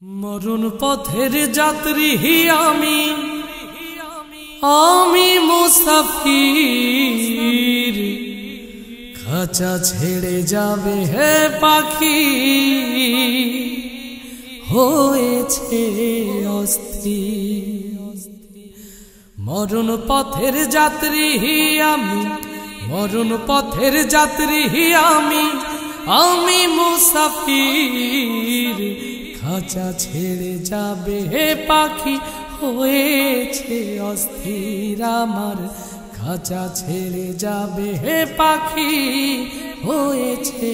মরণ পথের যাত্রী আমি মুসাফির, খাঁচা ছেড়ে যাবে হে পাখি হয়েছে অস্থির। মরণ পথের যাত্রী আমি, মরণ পথের যাত্রী আমি মুসাফির, খাঁচা ছেড়ে যাবে হে পাখি হয়েছে অস্থির। আমার খাঁচা ছেড়ে যাবে হে পাখি হয়েছে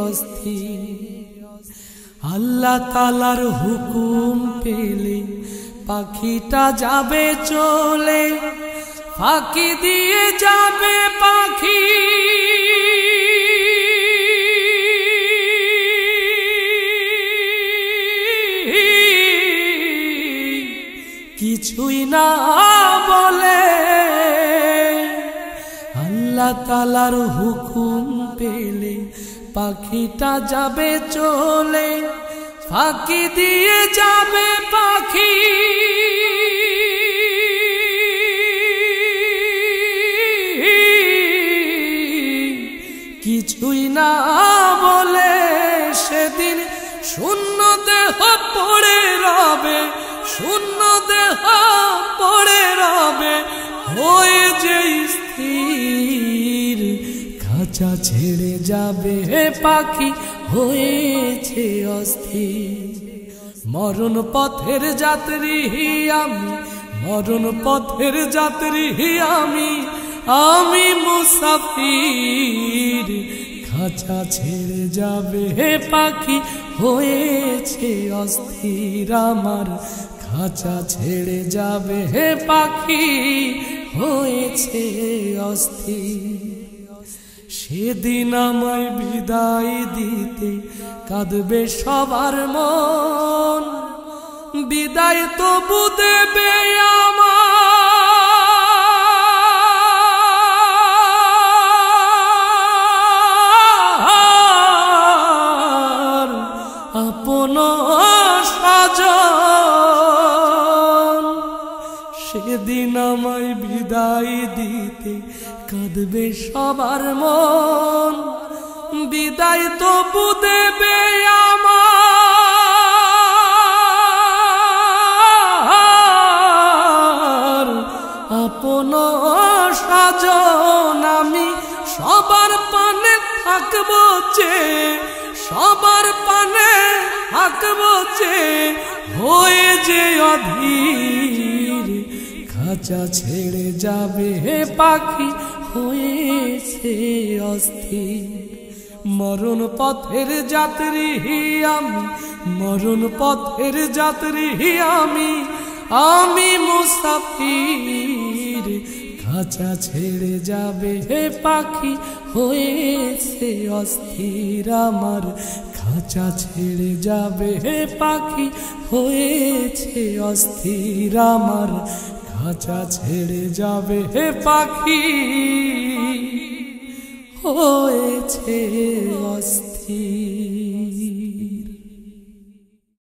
অস্থির। আল্লাহ তাআলার হুকুম পেলে পাখিটা যাবে চলে, ফাঁকি দিয়ে যাবে পাখি কিছুই না বলে। আল্লাহ তাআলার হুকুম পেলে পাখিটা যাবে চলে, ফাঁকি দিয়ে যাবে পাখি কিছুই না বলে। সেদিন শূন্য দেহ পড়ে রবে, শূন্য দেহ পড়ে রবে হয়ে যে স্থির। খাঁচা ছেড়ে যাবে হে পাখি হয়েছে অস্থির। মরণ পথের যাত্রী আমি, মরণ পথের যাত্রী আমি মুসাফির, খাঁচা ছেড়ে যাবে হে পাখি হয়েছে অস্থির। আমার খাঁচা ছেড়ে যাবে হে পাখি হয়েছে অস্থির। সেদিন আমায় বিদায় দিতে কাঁদবে সবার মন, বিদায় তবু দেবে আমার আপন স্বজন। সেদিন আমায় বিদায় দিতে কাঁদবে সবার মন, বিদায় তবু দেবে আমার আপন স্বজন। আমি সবার পানে থাকবো চেয়ে, সবার পানে থাকবো চেয়ে হয়ে যে অধীর। খাঁচা ছেড়ে যাবে হে পাখি হয়েছে অস্থির। মরণ পথের যাত্রী আমি, মরণ পথের যাত্রী আমি মুসাফির, খাঁচা ছেড়ে যাবে হে পাখি হয়েছে অস্থির। আমার খাঁচা ছেড়ে যাবে হে পাখি হয়েছে অস্থির। আমার খাঁচা ছেড়ে যাবে হে পাখি হয়েছে অস্থির।